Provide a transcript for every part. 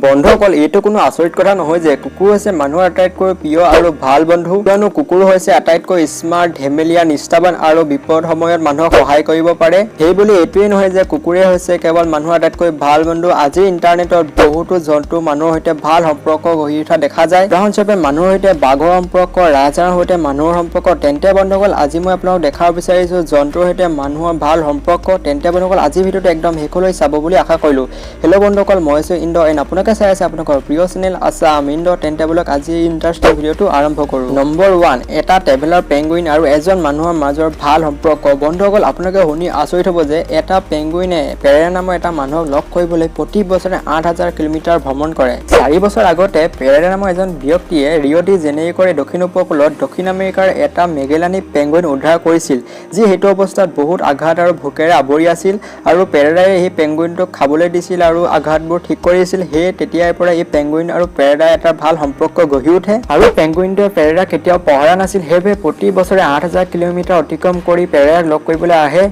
বন্ধুসকল এইটো কোনো আচৰিত কথা নহয় যে কুকুৰ হৈছে মানুহৰ আটাইতকৈ প্ৰিয় আৰু ভাল বন্ধু কিয়নো কুকুৰ হৈছে আটাইতকৈ স্মাৰ্ট ধেমেলীয়া নিষ্ঠাবান আৰু বিপদ সময়ত মানুহক সহায় কৰিব পাৰে সেইবুলি এইটোৱেই নহয় যে কুকুৰে হৈছে কেৱল মানুহৰ আটাইতকৈ ভাল বন্ধু আজি ইণ্টাৰনেটত বহুতো জন্তু মানুহৰ সৈতে ভাল সম্পৰ্ক গঢ়ি উঠা দেখা যায় উদাহৰণস্বৰূপে মানুহৰ সৈতে বাঘৰ সম্পৰ্ক ৰাজহাঁহৰ সৈতে মানুহৰ সম্পৰ্ক তেন্তে বন্ধুসকল আজি মই আপোনালোকক দেখাব বিচাৰিছোঁ জন্তুৰ সৈতে মানুহৰ ভাল সম্পৰ্ক তেন্তে বন্ধুসকল আজি ভিডিঅ'টো একদম শেষলৈ চাব বুলি আশা কৰিলোঁ হেল্ল' বন্ধুসকল মই আছোঁ ইন্দ্ৰ এণ্ড আপোনালোকে চাই আছে আপোনালোকৰ প্ৰিয় চেনেল আছাম ইন্দ্ৰ তেন্তে বলক আজি ইণ্টাৰেষ্টিং ভিডিঅ'টো আৰম্ভ কৰোঁ নম্বৰ 1 এটা ট্ৰেভেলাৰ পেঙ্গুইন আৰু এজন মানুহৰ মাজৰ ভাল সম্পৰ্ক বন্ধুসকল আপোনালোকে শুনি আচৰিত হ'ব যে এটা পেঙ্গুইনে পেৰেৰা নামৰ এটা মানুহক লগ কৰিবলৈ প্ৰতি বছৰে 8000 কিলোমিটাৰ ভ্ৰমণ কৰে 4 বছৰ আগতে পেৰেৰা নামৰ এজন ব্যক্তিয়ে ৰিঅ' ডি জেনেৰিকোৰ দক্ষিণ উপকূলত দক্ষিণ আমেৰিকাৰ এটা মেগেলানি পেঙ্গুইন উদ্ধাৰ কৰিছিল যি সেইটো অৱস্থাত বহুত আঘাত আৰু ভোকেৰে আৱৰি আছিল আৰু পেৰেৰাই এই পেঙ্গুইনটোক খাবলৈ দিছিল আৰু আঘাতবোৰ ঠিক কৰিছিল হে তেতিয়াৰ পৰা এই পেঙ্গুইন আৰু পেৰেৰা এটা ভাল সম্পৰ্ক গঢ়ি উঠে আৰু পেঙ্গুইনটোৱে পেৰেৰা কেতিয়াও পহৰা নাছিল হেবে প্ৰতি বছৰে 8000 কিলোমিটাৰ অতিক্ৰম কৰি পেৰেৰাক লগ কৰিবলৈ আহে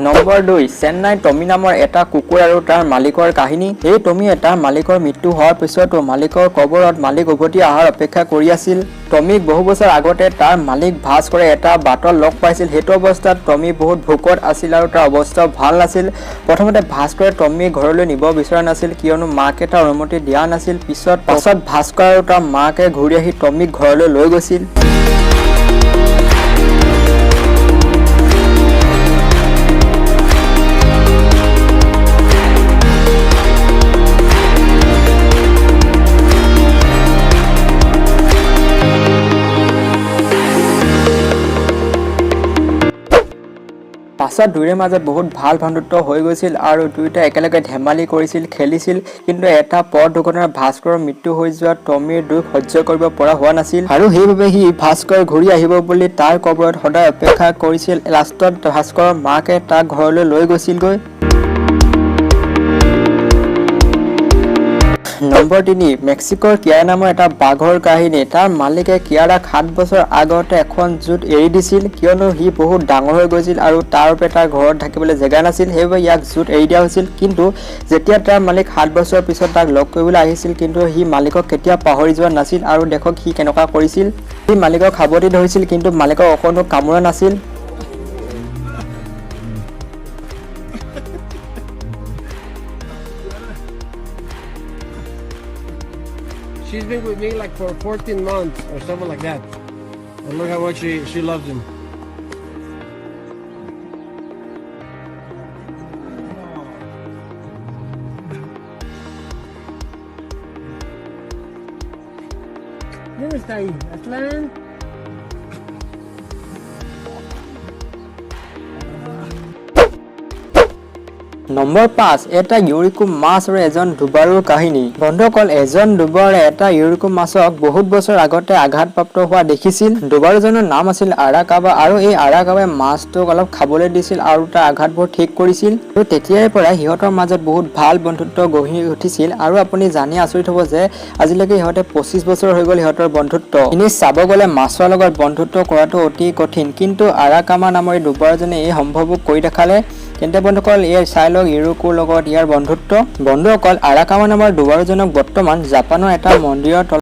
নম্বৰ 2 চেন্নাই টমি নামৰ এটা কুকুৰ আৰু তাৰ মালিকৰ কাহিনী এই টমি এটা মালিকৰ মৃত্যু হোৱাৰ পিছতো মালিকৰ কবৰত মালিক উভতি অহাৰ অপেক্ষা কৰি আছিল টমিক বহু বছৰ আগতে তাৰ মালিক ভাস্কৰে এটা বাটত লগ পাইছিল সেইটো অৱস্থাত টমি বহুত ভোকত আছিল আৰু তাৰ অৱস্থা ভাল নাছিল প্ৰথমতে ভাস্কৰে টমিক ঘৰলৈ নিব বিচৰা নাছিল কিয়নো মাকে তাৰ অনুমতি দিয়া নাছিল পিছত ভাস্কৰ আৰু তাৰ মাকে ঘূৰি আহি টমিক ঘৰলৈ লৈ গৈছিল পাছত দুয়োৰে মাজত বহুত ভাল বন্ধুত্ব হৈ গৈছিল আৰু দুয়োটা একেলগে ধেমালি কৰিছিল খেলিছিল কিন্তু এটা পথ দুৰ্ঘটনাত ভাস্কৰৰ মৃত্যু হৈ যোৱা টমিৰ দুখ সহ্য কৰিব পৰা হোৱা নাছিল আৰু সেইবাবে সি ভাস্কৰ ঘূৰি আহিব বুলি তাৰ কবৰত সদায় অপেক্ষা কৰিছিল লাষ্টত ভাস্কৰৰ মাকে তাক ঘৰলৈ লৈ গৈছিলগৈ নম্বৰ 3 মেক্সিকোৰ কিয়াৰা নামৰ এটা বাঘৰ কাহিনী তাৰ মালিকে কিয়াৰাক 7 বছৰ আগতে এখন জুত এৰি দিছিল কিয়নো সি বহুত ডাঙৰ হৈ গৈছিল আৰু তাৰ বাবে তাৰ ঘৰত থাকিবলৈ জেগা নাছিল সেইবাবে ইয়াক জুত এৰি দিয়া হৈছিল কিন্তু যেতিয়া তাৰ মালিক 7 বছৰৰ পিছত তাক লগ কৰিবলৈ আহিছিল কিন্তু সি মালিকক কেতিয়া পাহৰি যোৱা নাছিল আৰু দেখক সি কেনেকুৱা কৰিছিল সি মালিকক খাবতি ধৰিছিল কিন্তু মালিকক অকণো কামোৰা নাছিল She's been with me like for 14 months or something like that. And look how much she loves him. ¿Dónde está ahí? Aslan. Number 5 এটা ইউৰিকো মাছ আৰু এজন ডুবাৰৰ কাহিনী বন্ধুসকল এজন ডুবাৰে এটা ইউৰিকো মাছক বহুত বছৰ আগতে আঘাতপ্ৰাপ্ত হোৱা দেখিছিল ডুবাৰজনৰ নাম আছিল আৰাকাবা আৰু এই আৰাকাবাই মাছটোক অলপ খাবলৈ দিছিল আৰু তাৰ আঘাতবোৰ ঠিক কৰিছিল আৰু তেতিয়াৰ পৰা সিহঁতৰ মাজত বহুত ভাল বন্ধুত্ব গঢ়ি উঠিছিল আৰু আপুনি জানি আচৰিত হ'ব যে আজিলৈকে সিহঁতে 25 বছৰ হৈ গ'ল সিহঁতৰ বন্ধুত্ব এনে চাব গ'লে মাছৰ লগত বন্ধুত্ব কৰাটো অতি কঠিন কিন্তু আৰাকামা নামৰ ডুবাৰজনে এই সম্ভৱক কৰি দেখালে তেন্তে বন্ধুসকল এই চাই লওক ইউৰোকোৰ লগত ইয়াৰ বন্ধুত্ব বন্ধুসকল আৰাকামা নামৰ ডুবাৰজনক বৰ্তমান জাপানৰ এটা মন্দিৰৰ